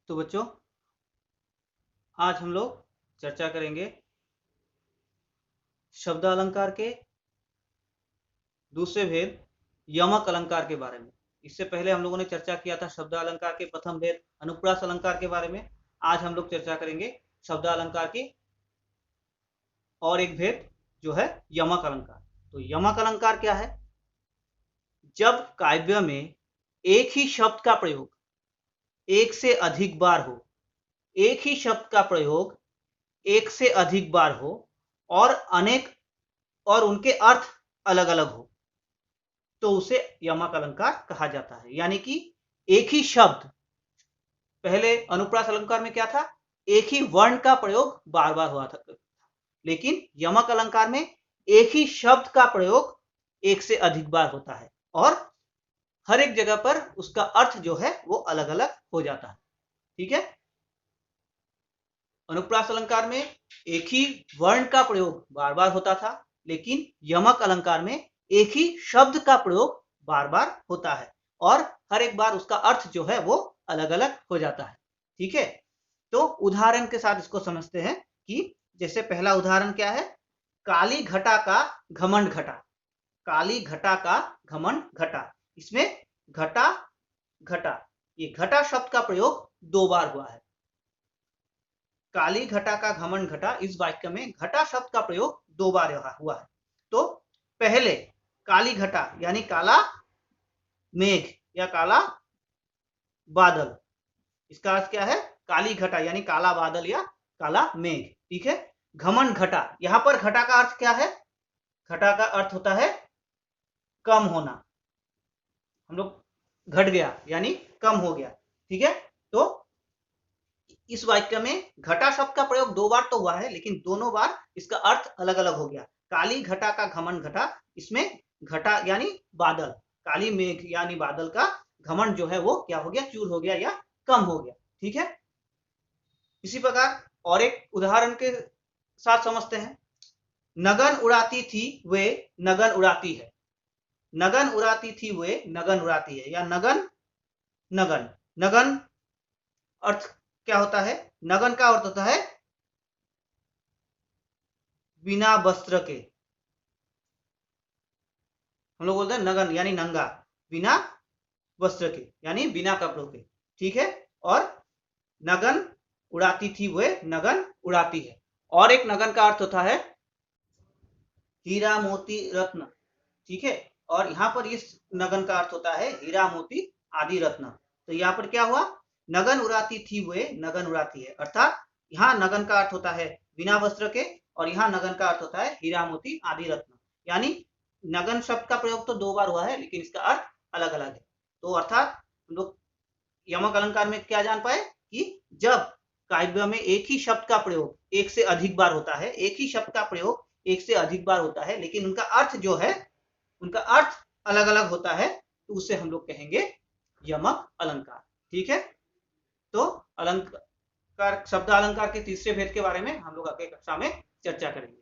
तो बच्चों, आज हम लोग चर्चा करेंगे शब्द अलंकार के दूसरे भेद यमक अलंकार के बारे में। इससे पहले हम लोगों ने चर्चा किया था शब्द अलंकार के प्रथम भेद अनुप्रास अलंकार के बारे में। आज हम लोग चर्चा करेंगे शब्द अलंकार की और एक भेद जो है यमक अलंकार। तो यमक अलंकार क्या है? जब काव्य में एक ही शब्द का प्रयोग एक से अधिक बार हो, एक ही शब्द का प्रयोग एक से अधिक बार हो और अनेक और उनके अर्थ अलग अलग हो, तो उसे यमक अलंकार कहा जाता है। यानी कि एक ही शब्द, पहले अनुप्रास अलंकार में क्या था, एक ही वर्ण का प्रयोग बार बार हुआ था, लेकिन यमक अलंकार में एक ही शब्द का प्रयोग एक से अधिक बार होता है और हर एक जगह पर उसका अर्थ जो है वो अलग अलग हो जाता है। ठीक है, अनुप्रास अलंकार में एक ही वर्ण का प्रयोग बार बार होता था, लेकिन यमक अलंकार में एक ही शब्द का प्रयोग बार बार होता है और हर एक बार उसका अर्थ जो है वो अलग अलग हो जाता है। ठीक है, तो उदाहरण के साथ इसको समझते हैं कि जैसे पहला उदाहरण क्या है, काली घटा का घमंड घटा। काली घटा का घमंड घटा, इसमें घटा घटा, ये घटा शब्द का प्रयोग दो बार हुआ है। काली घटा का घमंड घटा, इस वाक्य में घटा शब्द का प्रयोग दो बार हुआ है। तो पहले काली घटा यानी काला मेघ या काला बादल, इसका अर्थ क्या है, काली घटा यानी काला बादल या काला मेघ। ठीक है, घमंड घटा, यहां पर घटा का अर्थ क्या है, घटा का अर्थ होता है कम होना। हम लोग घट गया यानी कम हो गया। ठीक है, तो इस वाक्य में घटा शब्द का प्रयोग दो बार तो हुआ है, लेकिन दोनों बार इसका अर्थ अलग अलग हो गया। काली घटा का घमंड घटा, इसमें घटा यानी बादल, काली मेघ यानी बादल का घमंड जो है वो क्या हो गया, चूर हो गया या कम हो गया। ठीक है, इसी प्रकार और एक उदाहरण के साथ समझते हैं। नगन उड़ाती थी वे नगन उड़ाती है। नगन उड़ाती थी वे नगन उड़ाती है, या नगन नगन। नगन अर्थ क्या होता है, नगन का अर्थ होता है बिना वस्त्र के। हम लोग बोलते हैं नगन यानी नंगा, बिना वस्त्र के यानी बिना कपड़ों के। ठीक है, और नगन उड़ाती थी वे नगन उड़ाती है। और एक नगन का अर्थ होता है हीरा मोती रत्न। ठीक है, और यहां पर इस नगन का अर्थ होता है हीरा मोती आदि रत्न। तो यहाँ पर क्या हुआ, नगन उड़ाती थी वे नगन उड़ाती है, अर्थात यहाँ नगन का अर्थ होता है बिना वस्त्र के और यहाँ नगन का अर्थ होता है हीरा मोती आदि रत्न। यानी नगन शब्द का प्रयोग तो दो बार हुआ है, लेकिन इसका अर्थ अलग अलग है। तो अर्थात हम लोग यमक अलंकार में क्या जान पाए कि जब काव्य में एक ही शब्द का प्रयोग एक से अधिक बार होता है, एक ही शब्द का प्रयोग एक से अधिक बार होता है, लेकिन उनका अर्थ जो है, उनका अर्थ अलग अलग होता है, तो उसे हम लोग कहेंगे यमक अलंकार। ठीक है, तो अलंकार, शब्द अलंकार के तीसरे भेद के बारे में हम लोग अगली कक्षा में चर्चा करेंगे।